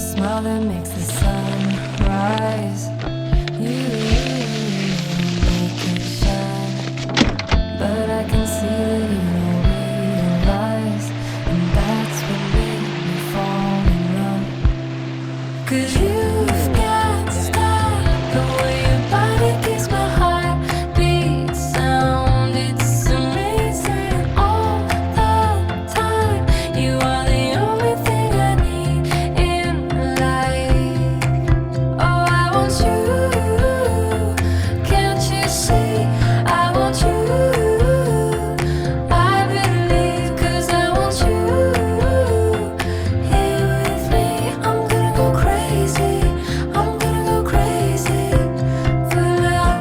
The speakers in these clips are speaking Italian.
smile that makes the sun rise. You make it shine, but I can see that you don't realize, and that's what made me fall in love. 'Cause you've got style, the way your body keeps my heart beat sound. It's amazing all the time. You are the only thing I need in life. Oh, I want you, can't you see? I want you, I believe, 'cause I want you here with me. I'm gonna go crazy, I'm gonna go crazy for love.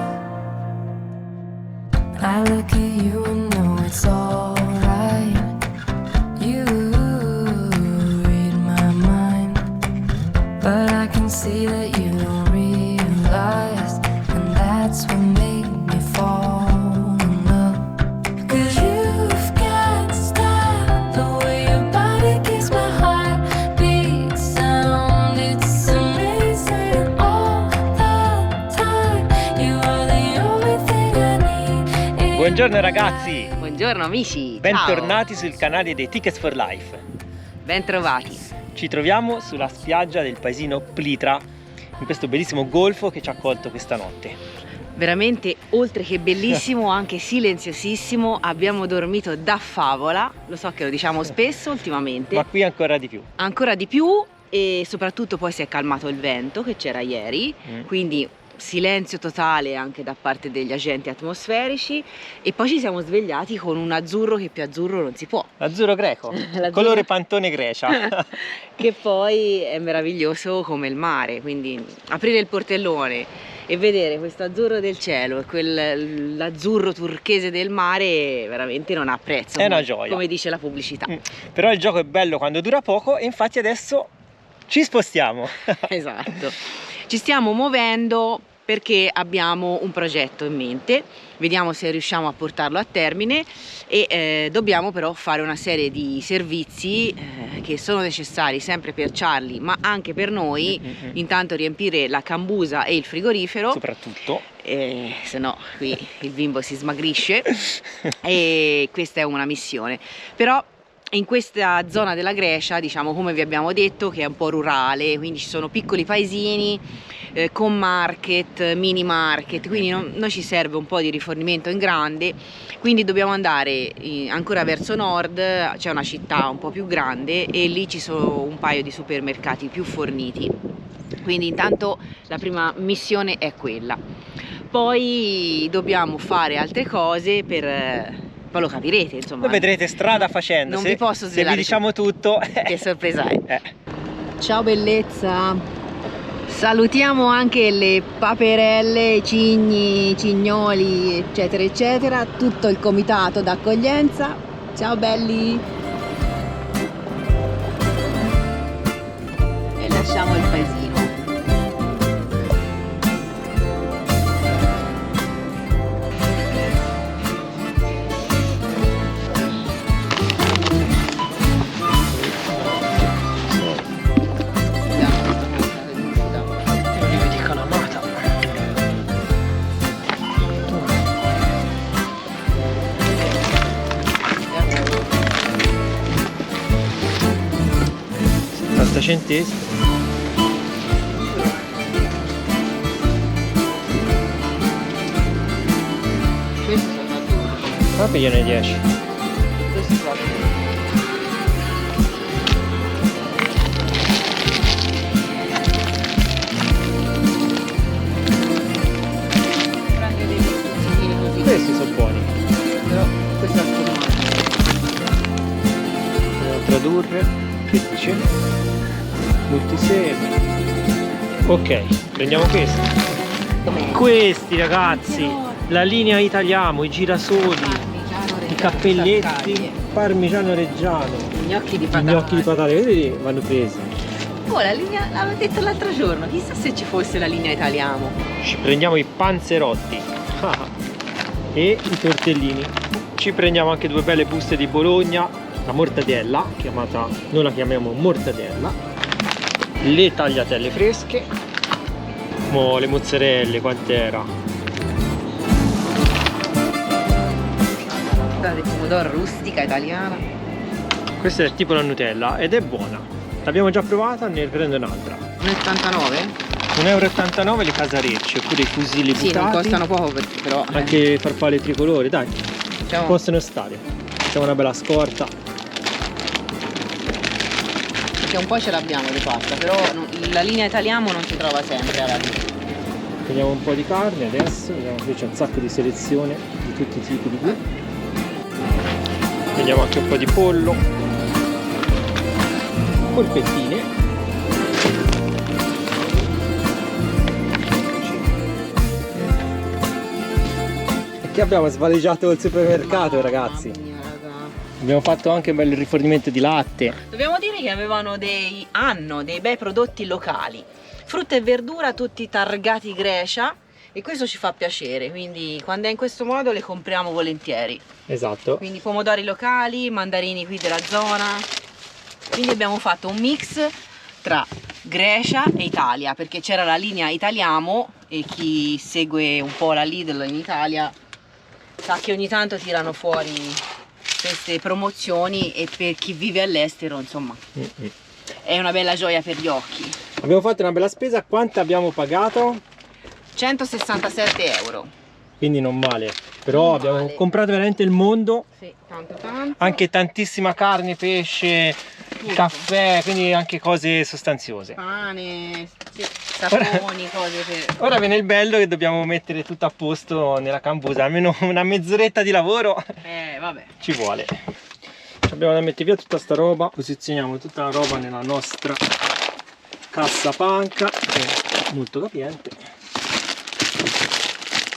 I look at you and know it's alright. You read my mind, but I can see that you don't realize, and that's what made me fall in love. 'Cause you've got style, the way your body keeps my heart beat sound. It's amazing all the time. You are the only thing I need. Buongiorno ragazzi, Buongiorno amici, bentornati sul canale dei Tickets for Life. Ben trovati. Ci troviamo sulla spiaggia del paesino Plitra, in questo bellissimo golfo che ci ha accolto questa notte. Veramente, oltre che bellissimo, anche silenziosissimo. Abbiamo dormito da favola, lo so che lo diciamo spesso ultimamente, Ma qui ancora di più. ancora di più, e soprattutto poi si è calmato il vento che c'era ieri, quindi silenzio totale anche da parte degli agenti atmosferici, e poi ci siamo svegliati con un azzurro che più azzurro non si può. L'azzurro greco, L'azzurro- colore pantone Grecia. Che poi è meraviglioso come il mare, quindi aprire il portellone e vedere questo azzurro del cielo e l'azzurro turchese del mare veramente non ha prezzo, È una gioia. come dice la pubblicità. Però il gioco è bello quando dura poco e infatti adesso ci spostiamo. Esatto, ci stiamo muovendo perché abbiamo un progetto in mente, vediamo se riusciamo a portarlo a termine, e dobbiamo però fare una serie di servizi che sono necessari sempre per Charlie ma anche per noi. Intanto riempire la cambusa e il frigorifero, Soprattutto. se no qui il bimbo si smagrisce, e questa è una missione. Però in questa zona della Grecia, diciamo, come vi abbiamo detto, che è un po' rurale, quindi ci sono piccoli paesini con market, mini market, quindi noi ci serve un po' di rifornimento in grande, quindi dobbiamo andare ancora verso nord. C'è una città un po' più grande e lì ci sono un paio di supermercati più forniti, quindi intanto la prima missione è quella. Poi dobbiamo fare altre cose poi lo capirete, insomma. Lo vedrete strada facendo. Non se, vi posso se svelare vi diciamo tutto. che sorpresa è. Eh. Ciao bellezza. Salutiamo anche le paperelle, i cigni, i cignoli, eccetera eccetera, tutto il comitato d'accoglienza. Ciao belli. E lasciamo il paesino. Centesimi. Questo sono azzurro. Ma pigliane 10. Questo sono azzurro. Prende dei pezzettini così. Questi sono buoni. Però questo è il formaggio. Devo tradurre. Che dice? Multisemi. Ok, prendiamo questi. Com'è? Questi ragazzi, la linea Italiamo, i girasoli, i cappelletti, parmigiano reggiano, I gnocchi di i patate. gnocchi di patate, vedete, vanno presi. Oh, la linea, l'avevo detto l'altro giorno, chissà se ci fosse la linea Italiamo. Ci prendiamo i panzerotti e i tortellini. Ci prendiamo anche due belle buste di Bologna, la mortadella, chiamata, noi la chiamiamo mortadella. le tagliatelle fresche, le mozzarelle, quant'era? Guardate, pomodoro rustica italiana. Questa è tipo la Nutella ed è buona. L'abbiamo già provata, ne prendo un'altra. 1,89 1,89 € le casarecce oppure i fusilli Sì, buttati. non costano poco però. Anche farfalle tricolore, dai, Diciamo, possono stare. Facciamo una bella scorta. perché un po' ce l'abbiamo di pasta, però la linea italiana non si trova sempre alla fine. Prendiamo un po' di carne adesso, vediamo qui c'è un sacco di selezione di tutti i tipi di qui. Prendiamo anche un po' di pollo, polpettine. E che abbiamo svaligiato il supermercato, ragazzi. Mamma mia, raga. Abbiamo fatto anche un bel rifornimento di latte. Dobbiamo dire che hanno dei bei prodotti locali, frutta e verdura tutti targati Grecia, e questo ci fa piacere, quindi quando è in questo modo le compriamo volentieri. Esatto. Quindi pomodori locali, mandarini qui della zona, quindi abbiamo fatto un mix tra Grecia e Italia, perché c'era la linea Italiamo e chi segue un po' la Lidl in Italia sa che ogni tanto tirano fuori queste promozioni, e per chi vive all'estero insomma è una bella gioia per gli occhi. Abbiamo fatto una bella spesa, quanto abbiamo pagato? 167 €. Quindi non male, però Non abbiamo male. comprato veramente il mondo, Sì, tanto. anche tantissima carne, pesce, Tutto. caffè, quindi anche cose sostanziose. Pane, sì, saponi, cose per... Ora viene il bello che dobbiamo mettere tutto a posto nella cambusa, almeno una mezz'oretta di lavoro vabbè. ci vuole. Abbiamo da mettere via tutta sta roba, posizioniamo tutta la roba nella nostra cassa panca, che è molto capiente.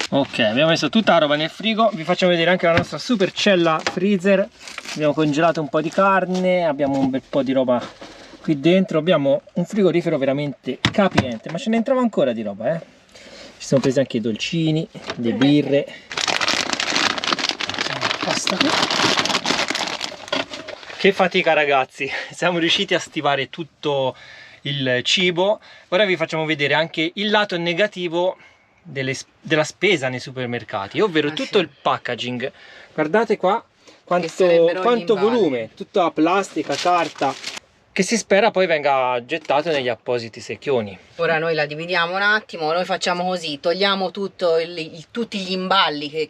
Ok, abbiamo messo tutta la roba nel frigo, vi facciamo vedere anche la nostra super cella freezer. Abbiamo congelato un po' di carne, abbiamo un bel po' di roba qui dentro, abbiamo un frigorifero veramente capiente, ma ce ne entrava ancora di roba, Ci sono presi anche i dolcini, le birre. Basta qui. Che fatica, ragazzi, siamo riusciti a stivare tutto il cibo. Ora vi facciamo vedere anche il lato negativo della spesa nei supermercati, ovvero tutto il packaging. Guardate qua quanto volume, tutta plastica, carta, che si spera poi venga gettato negli appositi secchioni. Ora noi la dividiamo un attimo, noi facciamo così, togliamo tutti gli imballi che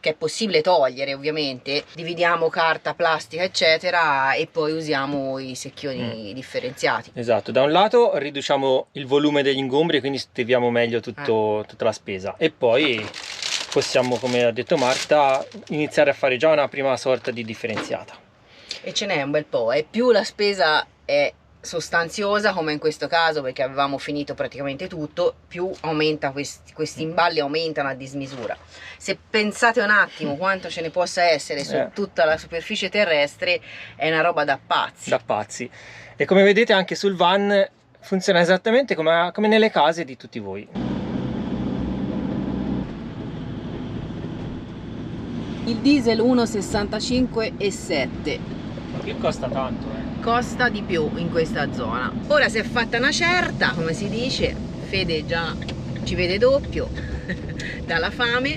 è possibile togliere ovviamente, dividiamo carta, plastica eccetera, e poi usiamo i secchioni differenziati. Esatto, da un lato riduciamo il volume degli ingombri, quindi stiviamo meglio tutta la spesa, e poi possiamo, come ha detto Marta, iniziare a fare già una prima sorta di differenziata. E ce n'è un bel po', e più la spesa è sostanziosa, come in questo caso perché avevamo finito praticamente tutto, più aumenta questi imballi aumentano a dismisura. Se pensate un attimo quanto ce ne possa essere su tutta la superficie terrestre, è una roba da pazzi. Da pazzi. E come vedete anche sul van funziona esattamente come nelle case di tutti voi. Il diesel 1,65,7. Qui costa tanto, Costa di più in questa zona. Ora si è fatta una certa, come si dice, Fede già ci vede doppio dalla fame,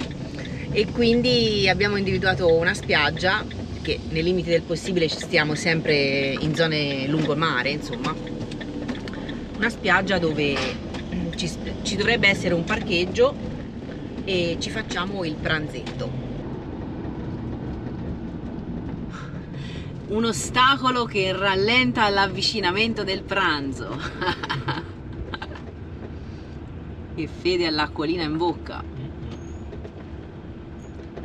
e quindi abbiamo individuato una spiaggia che nei limiti del possibile ci stiamo sempre in zone lungomare, insomma una spiaggia dove ci dovrebbe essere un parcheggio e ci facciamo il pranzetto. Un ostacolo che rallenta l'avvicinamento del pranzo. E Fede ha l'acquolina in bocca.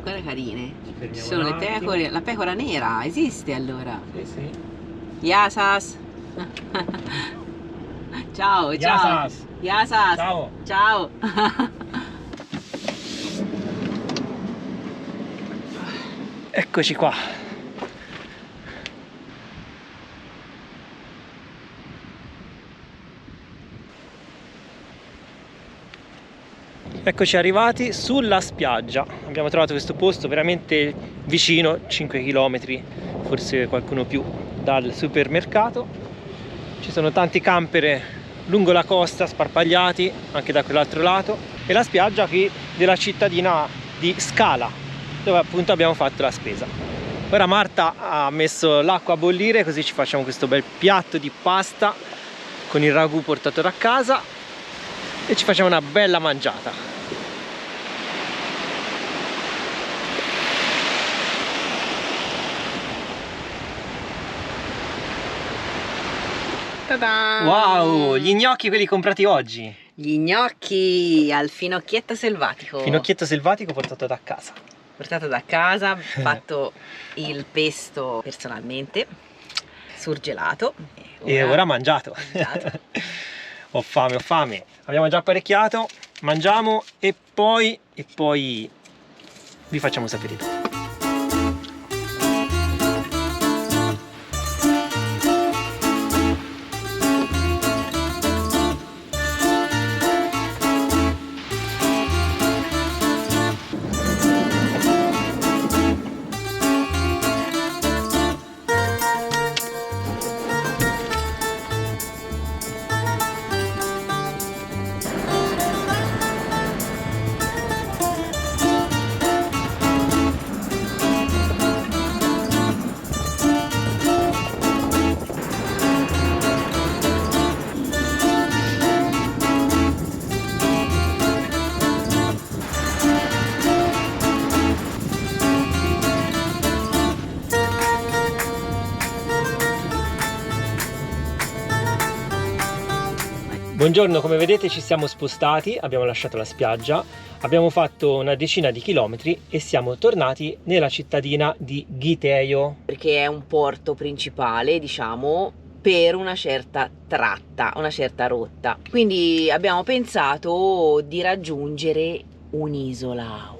Guarda carine. Ci sono le pecore. La pecora nera esiste allora? Sì. Yasas. Ciao. Yasas. Ciao. Eccoci qua. Eccoci arrivati sulla spiaggia. Abbiamo trovato questo posto veramente vicino, 5 km, forse qualcuno più, dal supermercato. Ci sono tanti camper lungo la costa sparpagliati anche da quell'altro lato, e la spiaggia qui della cittadina di Scala, dove appunto abbiamo fatto la spesa. Ora Marta ha messo l'acqua a bollire, così ci facciamo questo bel piatto di pasta con il ragù portato da casa e ci facciamo una bella mangiata. Ta-da! Wow, gli gnocchi quelli comprati oggi. Gli gnocchi al finocchietto selvatico. Finocchietto selvatico portato da casa. Portato da casa, fatto il pesto personalmente, surgelato. E ora mangiato. Mangiato. Ho fame, ho fame. Abbiamo già apparecchiato, mangiamo e poi vi facciamo sapere tutto. Buongiorno, come vedete ci siamo spostati, abbiamo lasciato la spiaggia, abbiamo fatto una decina di chilometri e siamo tornati nella cittadina di Ghitheio. Perché è un porto principale, diciamo, per una certa tratta, una certa rotta. Quindi abbiamo pensato di raggiungere un'isola.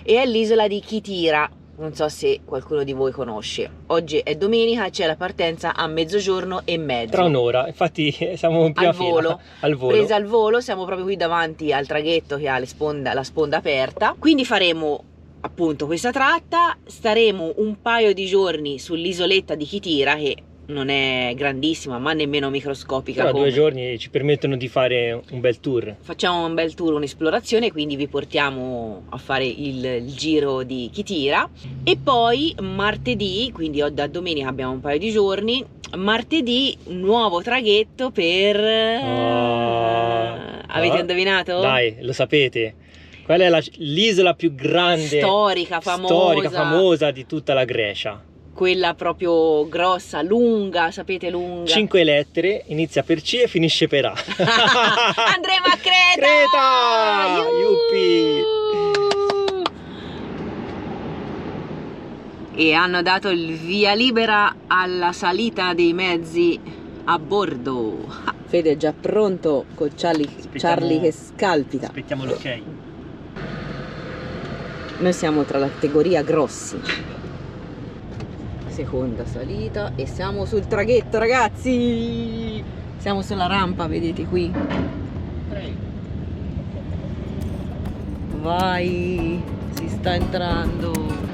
E è l'isola di Chitira. Non so se qualcuno di voi conosce. Oggi è domenica, c'è la partenza a 12:30. Tra un'ora, infatti siamo in prima fila. Al volo. Presa al volo, siamo proprio qui davanti al traghetto che ha la sponda aperta. Quindi faremo appunto questa tratta, staremo un paio di giorni sull'isoletta di Chitira, che non è grandissima ma nemmeno microscopica. Però 2 giorni ci permettono di fare un bel tour. Facciamo un bel tour, un'esplorazione, quindi vi portiamo a fare il giro di Chitira. E poi martedì, quindi da domenica abbiamo un paio di giorni, martedì nuovo traghetto per... Avete indovinato? Dai, lo sapete. Qual è l'isola più grande, storica, famosa di tutta la Grecia? Quella proprio grossa, lunga, sapete, lunga. 5 lettere, inizia per C e finisce per A. Andremo a Creta! Creta! Yuppi! E hanno dato il via libera alla salita dei mezzi a bordo. Fede è già pronto con Charlie che scalpita. Aspettiamo l'ok. Noi siamo tra la categoria grossi. Seconda salita e siamo sul traghetto, ragazzi. Siamo sulla rampa, vedete qui. Vai, si sta entrando.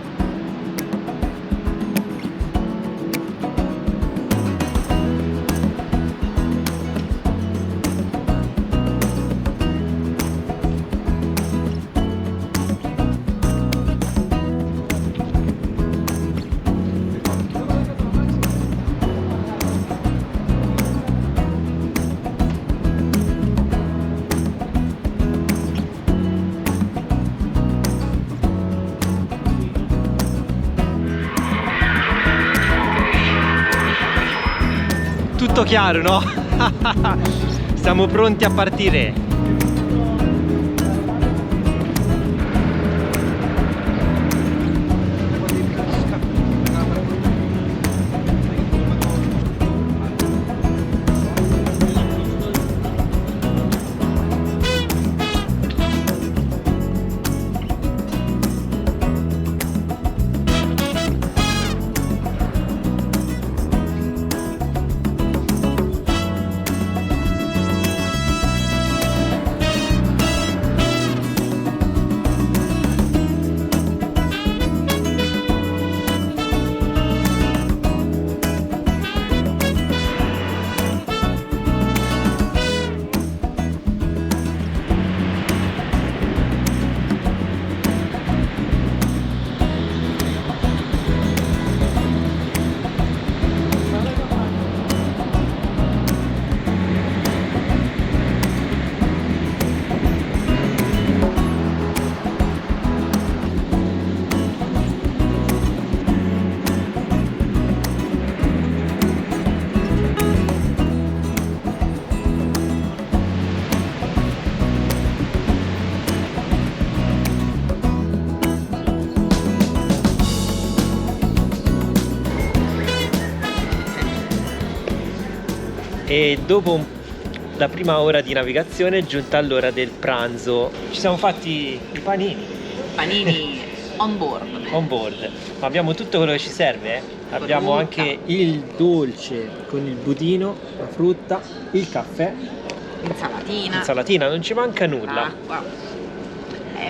Tutto chiaro, no? Siamo pronti a partire. e dopo la prima ora di navigazione è giunta l'ora del pranzo. Ci siamo fatti i Panini on board. on board, ma abbiamo tutto quello che ci serve, abbiamo Frutta. anche il dolce con il budino, la frutta, il caffè, Insalatina. non ci manca nulla. Acqua.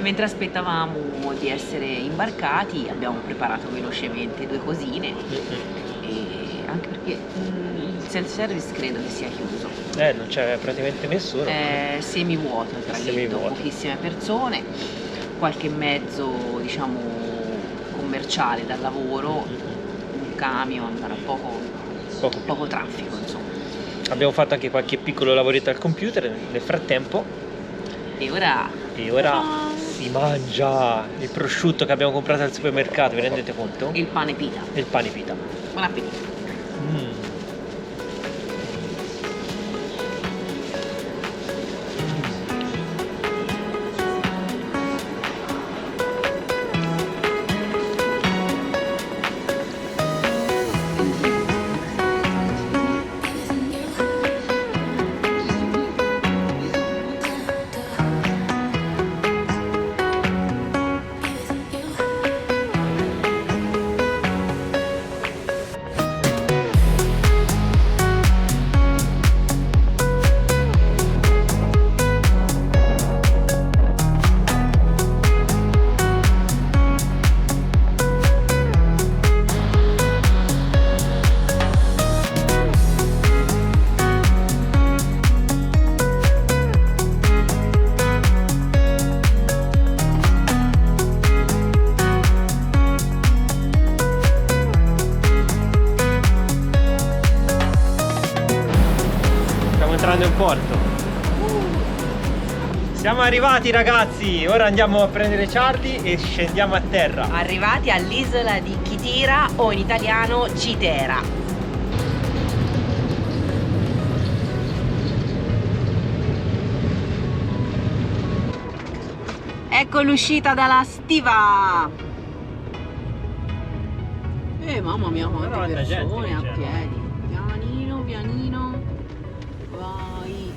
Mentre aspettavamo di essere imbarcati abbiamo preparato velocemente 2 cosine, e anche perché il self-service credo che sia chiuso. Non c'è praticamente nessuno. È semivuoto il traghetto, Semivuoto. pochissime persone, qualche mezzo diciamo commerciale dal lavoro, un camion, però poco traffico insomma. Abbiamo fatto anche qualche piccolo lavoretto al computer nel frattempo E ora si mangia il prosciutto che abbiamo comprato al supermercato, vi rendete conto? il pane pita. E il pane pita. Buon appetito. Entrando in porto. Siamo arrivati ragazzi, ora andiamo a prendere Charlie e scendiamo a terra. Arrivati all'isola di Kythira, o in italiano Citera. Ecco l'uscita dalla stiva. Mamma mia, quante Quanta gente persone che a c'è. piedi. Pianino, pianino. Vai.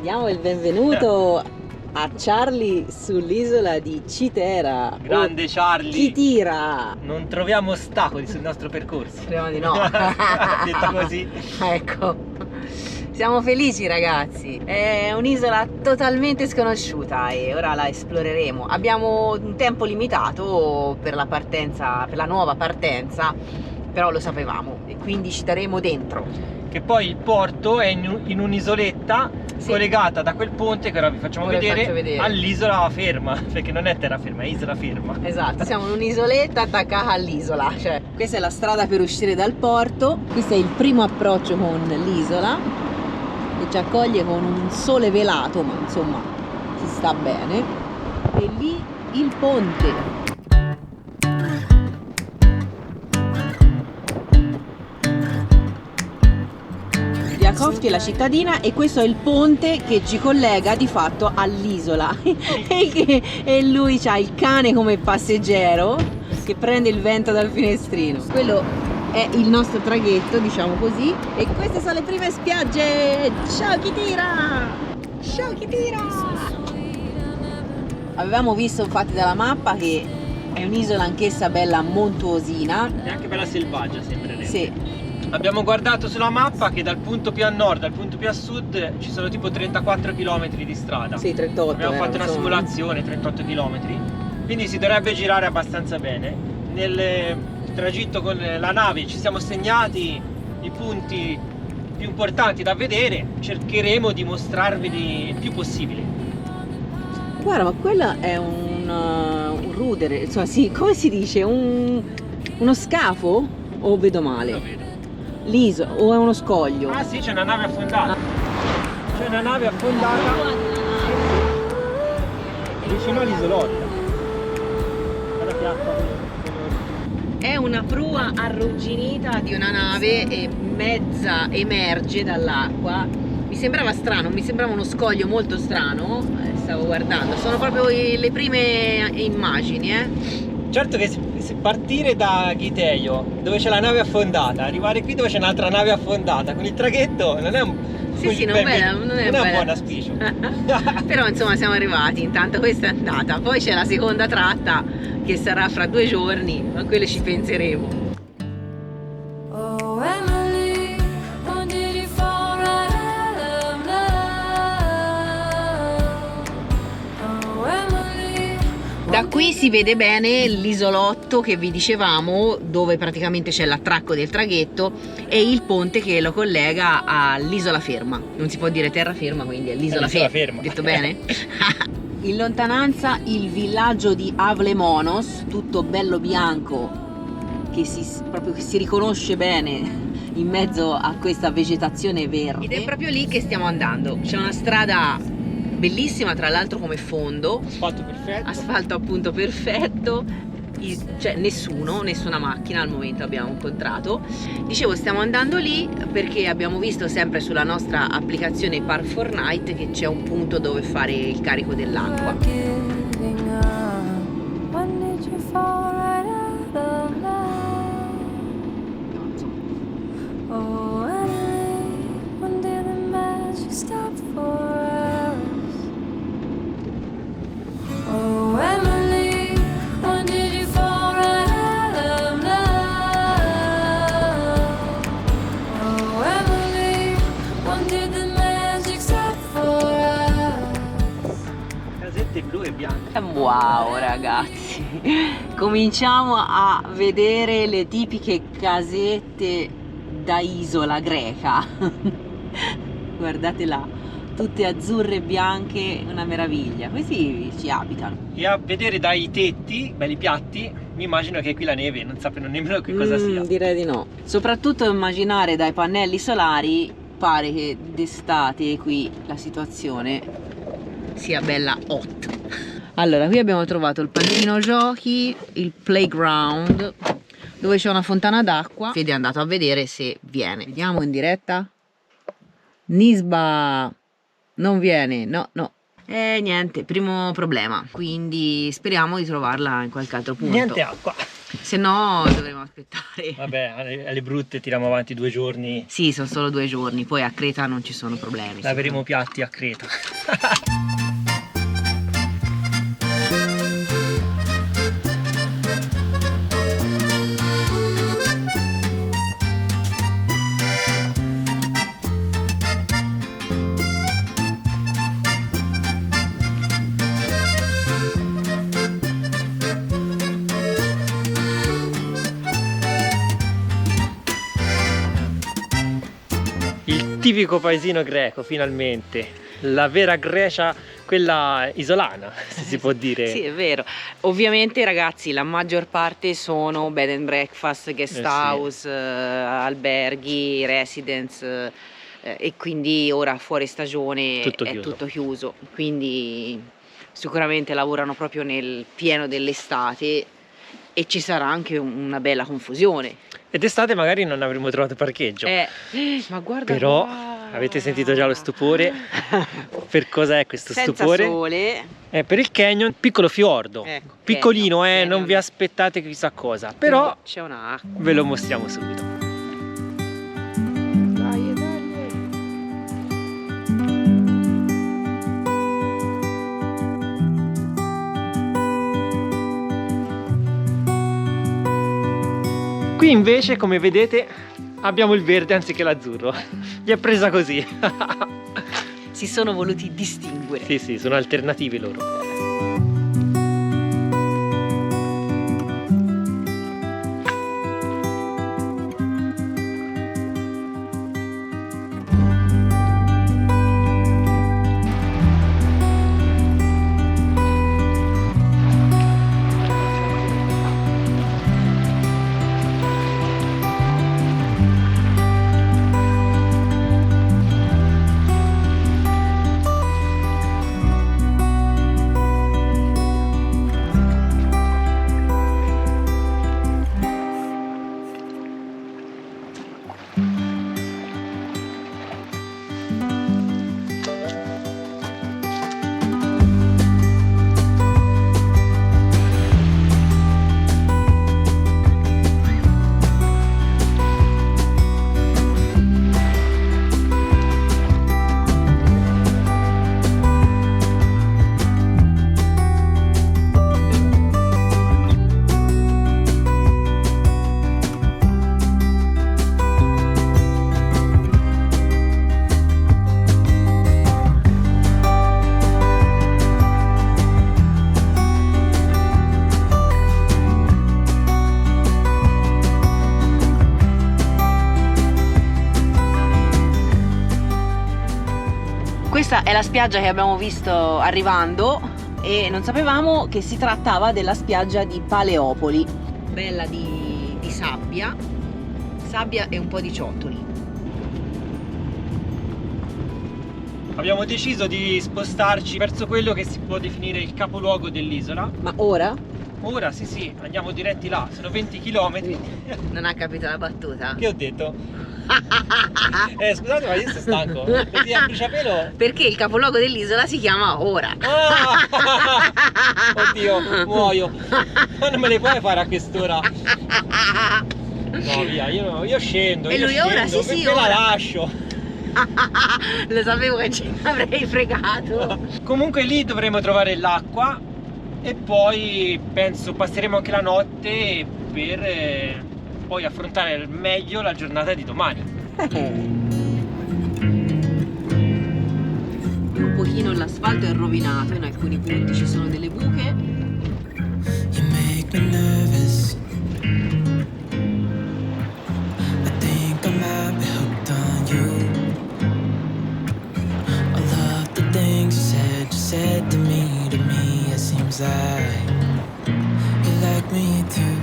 Diamo il benvenuto a Charlie sull'isola di Citera. Grande Charlie. Kythira. Non troviamo ostacoli sul nostro percorso. Speriamo di no. Detto così. Ecco. Siamo felici ragazzi, è un'isola totalmente sconosciuta e ora la esploreremo. Abbiamo un tempo limitato per la partenza, per la nuova partenza, però lo sapevamo e quindi ci daremo dentro. Che poi il porto è in un'isoletta Sì. collegata da quel ponte che ora vi facciamo Ora vi vedere, faccio vedere. all'isola ferma, perché non è terraferma, è isola ferma. Esatto, siamo in un'isoletta attaccata all'isola, cioè questa è la strada per uscire dal porto, questo è il primo approccio con l'isola che ci accoglie con un sole velato, ma insomma si sta bene, e lì il ponte. Via Cofti è la cittadina e questo è il ponte che ci collega di fatto all'isola e lui c'ha il cane come passeggero che prende il vento dal finestrino. Quello è il nostro traghetto, diciamo così, e queste sono le prime spiagge. Ciao Kythira! Ciao Kythira! Avevamo visto infatti dalla mappa che è un'isola anch'essa bella montuosina. E anche bella selvaggia sembrerebbe. Sì, Abbiamo guardato sulla mappa che dal punto più a nord al punto più a sud ci sono tipo 34 km di strada. sì, 38. Abbiamo fatto una insomma. simulazione, 38 km, quindi si dovrebbe girare abbastanza bene. Nel tragitto con la nave ci siamo segnati i punti più importanti da vedere, cercheremo di mostrarveli il più possibile. Guarda, ma quella è un rudere, insomma, sì, come si dice? Uno scafo? O vedo male? Lo vedo. L'isola, o è uno scoglio? Ah sì, c'è una nave affondata. C'è una nave affondata vicino all'isolotto. Guarda che acqua. È una prua arrugginita di una nave e mezza emerge dall'acqua. Mi sembrava strano, mi sembrava uno scoglio molto strano. Stavo guardando, sono proprio le prime immagini, Certo che se partire da Ghiteio, dove c'è la nave affondata, arrivare qui dove c'è un'altra nave affondata con il traghetto non è un Sì, non è un bella. buon auspicio. Però insomma siamo arrivati, intanto questa è andata, poi c'è la seconda tratta che sarà fra 2 giorni, ma quelle ci penseremo. Oh, Emily, when did you fall right out of love? Oh, Emily. Da qui si vede bene l'isolotto che vi dicevamo, dove praticamente c'è l'attracco del traghetto e il ponte che lo collega all'isola ferma. Non si può dire terraferma, quindi è l'isola ferma. Detto bene? In lontananza il villaggio di Avlemonos, tutto bello bianco, che si riconosce bene in mezzo a questa vegetazione verde. Ed è proprio lì che stiamo andando. C'è una strada bellissima, tra l'altro come fondo, asfalto appunto perfetto, cioè nessuna macchina al momento abbiamo incontrato. Dicevo, stiamo andando lì perché abbiamo visto sempre sulla nostra applicazione Park4Night che c'è un punto dove fare il carico dell'acqua. Giving up. When did you fall right out of love? Oh, Emily, when did the magic stop for us? Oh, Emily, when did you fall right out of love? Oh, Emily, when did the magic stop for us? Casette blu e bianche. Wow ragazzi, cominciamo a vedere le tipiche casette da isola greca. Guardate là, tutte azzurre e bianche, una meraviglia. Questi ci abitano. E a vedere dai tetti, belli piatti, mi immagino che qui la neve, non sappiano nemmeno che cosa sia. Direi di no. Soprattutto immaginare dai pannelli solari, pare che d'estate qui la situazione sia bella hot. Allora, qui abbiamo trovato il pannino giochi, il playground, dove c'è una fontana d'acqua. Fede è andato a vedere se viene. Vediamo in diretta. Nisba non viene, no. E niente, primo problema. Quindi speriamo di trovarla in qualche altro punto. Niente acqua. Se no dovremo aspettare. Vabbè, alle brutte tiriamo avanti 2 giorni. Sì, sono solo 2 giorni, poi a Creta non ci sono problemi. Laveremo piatti a Creta. Il tipico paesino greco, finalmente. La vera Grecia, quella isolana, se si può dire. Sì, è vero. Ovviamente ragazzi, la maggior parte sono bed and breakfast, guest sì. house, alberghi, residence, e quindi ora fuori stagione Tutto è chiuso. tutto chiuso. Quindi sicuramente lavorano proprio nel pieno dell'estate e ci sarà anche una bella confusione. Ed estate magari non avremmo trovato parcheggio. Ma guarda Però qua. avete sentito già lo stupore. Per cosa è questo Senza stupore? sole. È per il canyon, piccolo fiordo. Ecco, Piccolino, canyon. non vi aspettate chissà cosa. Però c'è un'acqua. ve lo mostriamo subito. Dai. Qui invece, come vedete, abbiamo il verde anziché l'azzurro. Gli è presa così. Si sono voluti distinguere. Sì, sono alternativi loro. Questa è la spiaggia che abbiamo visto arrivando e non sapevamo che si trattava della spiaggia di Paleopoli, bella di sabbia e un po' di ciottoli. Abbiamo deciso di spostarci verso quello che si può definire il capoluogo dell'isola. Ma ora? Ora sì, andiamo diretti là, sono 20 km. Non ha capito la battuta? Che ho detto? Scusate, ma io sono stanco. Così a bruciapelo. Perché il capoluogo dell'isola si chiama Ora. Ah! Oddio, muoio. Ma non me le puoi fare a quest'ora? No, via, io scendo. E io lui scendo, ora? Sì, sì, ve la ora. lascio. Lo sapevo che ce l'avrei fregato. Comunque lì dovremo trovare l'acqua e poi penso passeremo anche la notte per poi affrontare al meglio la giornata di domani. Un pochino l'asfalto è rovinato, in alcuni punti ci sono delle buche. You make me nervous. I think I might be hooked on you. All of the things you said to me, it seems like you like me too.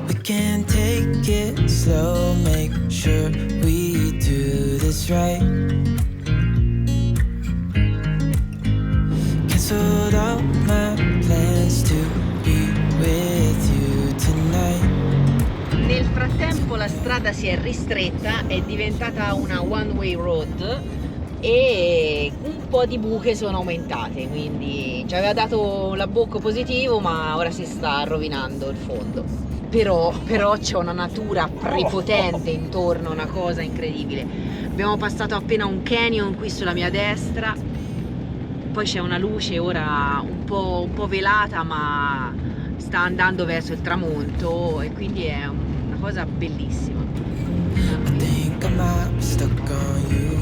We can take it slow, make sure we do this right. Canceled all my plans to be with you tonight. Nel frattempo la strada si è ristretta, è diventata una one way road e un po' di buche sono aumentate, quindi ci aveva dato l'abbocco positivo, ma ora si sta rovinando il fondo. Però c'è una natura prepotente intorno, una cosa incredibile. Abbiamo passato appena un canyon qui sulla mia destra, poi c'è una luce ora un po' velata, ma sta andando verso il tramonto e quindi è una cosa bellissima. I think I might be stuck on you.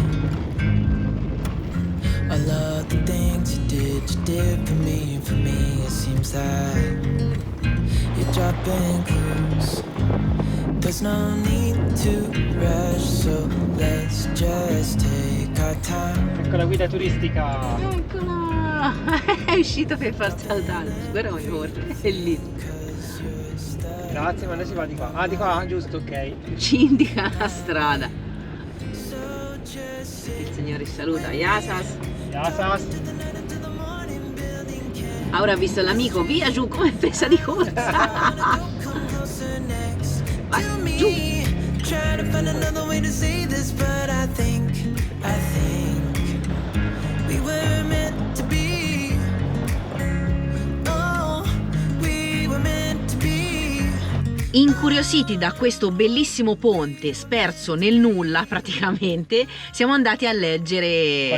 I love the things you did for me, it seems like you're dropping clues. There's no need to rush, so let's just take our time. Ecco la guida turistica. Eccola! È uscito per far saltare, guarda come corre, è lì. Grazie, ma noi si va di qua. Ah, di qua, giusto, ok. Ci indica la strada. Il signore saluta Yasas. Yasas. Ora ha visto l'amico, via giù come presa di corsa. Vai, giù. Trying to find another way to say this, but I think we were meant to be. Oh, we were meant to be. Incuriositi da questo bellissimo ponte sperso nel nulla praticamente, siamo andati a leggere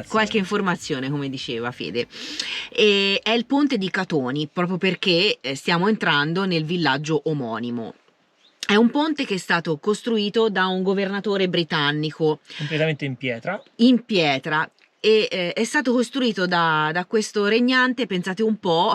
qualche informazione, come diceva Fede. E è il ponte di Catoni, proprio perché stiamo entrando nel villaggio omonimo. È un ponte che è stato costruito da un governatore britannico. Completamente in pietra. E è stato costruito da questo regnante, pensate un po',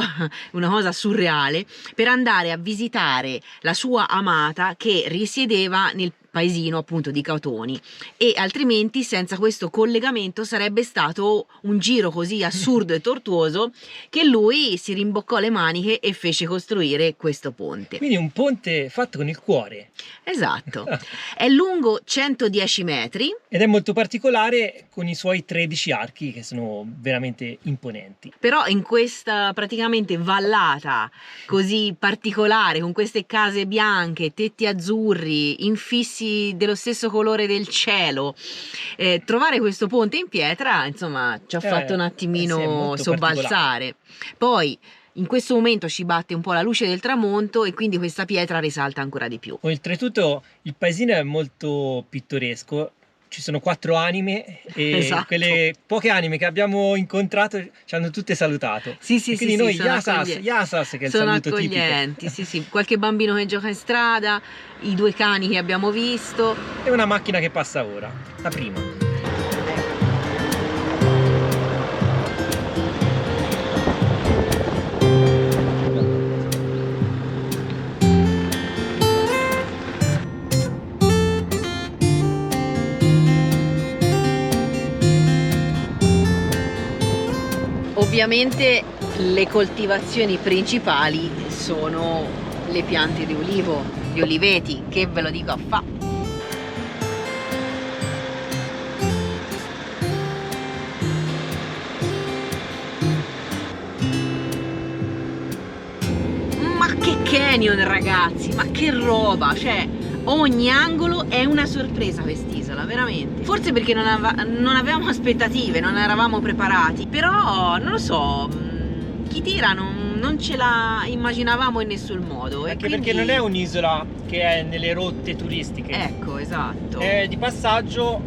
una cosa surreale, per andare a visitare la sua amata che risiedeva nel paesino appunto di Catoni, e altrimenti senza questo collegamento sarebbe stato un giro così assurdo e tortuoso che lui si rimboccò le maniche e fece costruire questo ponte. Quindi un ponte fatto con il cuore. Esatto, è lungo 110 metri ed è molto particolare con i suoi 13 archi che sono veramente imponenti. Però in questa praticamente vallata così particolare, con queste case bianche, tetti azzurri, infissi dello stesso colore del cielo, trovare questo ponte in pietra, insomma, ci ha fatto un attimino sobbalzare. Poi in questo momento ci batte un po' la luce del tramonto e quindi questa pietra risalta ancora di più. Oltretutto il paesino è molto pittoresco. Ci sono 4 anime e esatto. Quelle poche anime che abbiamo incontrato ci hanno tutte salutato. Sì, quindi noi Yasas, che è il saluto accoglienti, tipico. sì, qualche bambino che gioca in strada, i 2 cani che abbiamo visto. E una macchina che passa ora, la prima. Ovviamente le coltivazioni principali sono le piante di ulivo, gli oliveti, che ve lo dico a fa. Ma che canyon, ragazzi, ma che roba, cioè ogni angolo è una sorpresa quest'isola, veramente. Forse perché non avevamo aspettative, non eravamo preparati, però non lo so, chi tira non ce la immaginavamo in nessun modo. Anche e quindi... perché non è un'isola che è nelle rotte turistiche, Ecco, esatto. è di passaggio,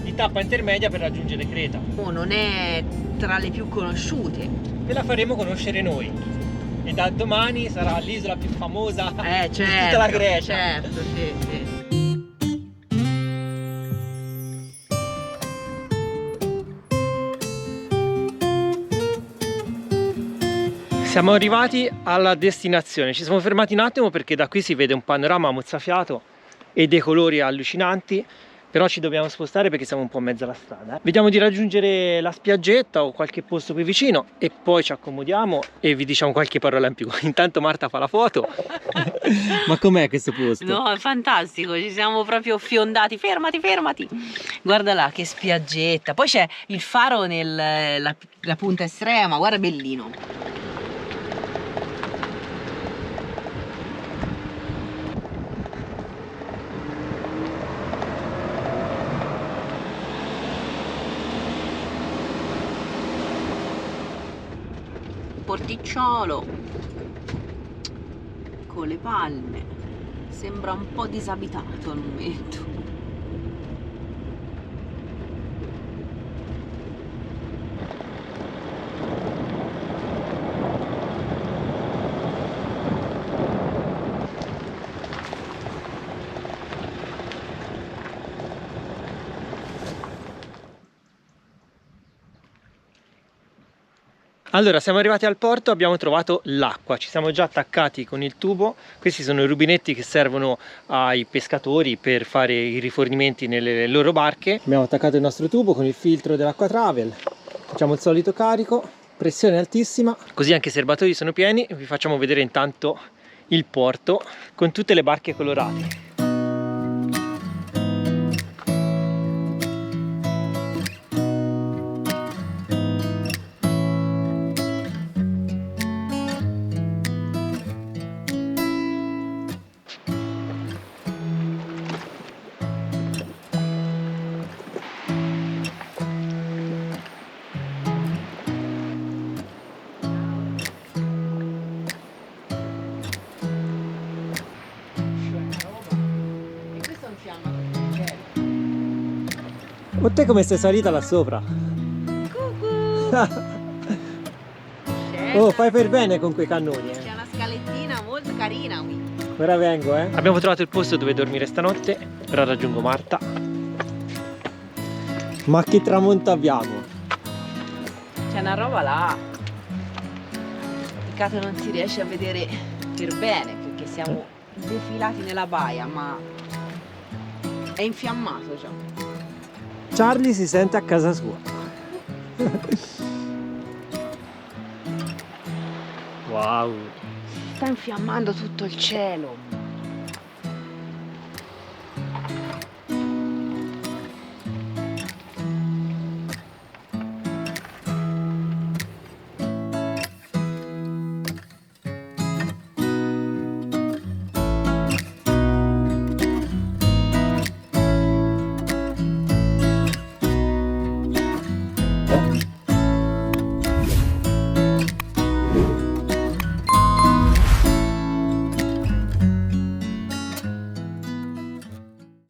di tappa intermedia per raggiungere Creta. Non è tra le più conosciute. Ve la faremo conoscere noi. E da domani sarà l'isola più famosa Certo, di tutta la Grecia. Certo, sì, sì. Siamo arrivati alla destinazione, ci siamo fermati un attimo perché da qui si vede un panorama mozzafiato e dei colori allucinanti, però ci dobbiamo spostare perché siamo un po' in mezzo alla strada. Vediamo di raggiungere la spiaggetta o qualche posto qui vicino e poi ci accomodiamo e vi diciamo qualche parola in più. Intanto Marta fa la foto. Ma com'è questo posto? No, è fantastico, ci siamo proprio fiondati. Fermati, fermati. Guarda là, che spiaggetta. Poi c'è il faro nella punta estrema, guarda, bellino. Porticciolo con le palme, sembra un po' disabitato al momento. Allora, siamo arrivati al porto, abbiamo trovato l'acqua, ci siamo già attaccati con il tubo. Questi sono i rubinetti che servono ai pescatori per fare i rifornimenti nelle loro barche. Abbiamo attaccato il nostro tubo con il filtro dell'acqua travel, facciamo il solito carico, pressione altissima, così anche i serbatoi sono pieni. Vi facciamo vedere intanto il porto con tutte le barche colorate. O te come sei salita là sopra? Oh, fai per bene con quei cannoni, C'è una scalettina molto carina qui. Ora vengo, Abbiamo trovato il posto dove dormire stanotte. Ora raggiungo Marta. Ma che tramonto abbiamo! C'è una roba là. Peccato non si riesce a vedere per bene perché siamo defilati nella baia, ma è infiammato già. Charlie si sente a casa sua. Wow! Sta infiammando tutto il cielo.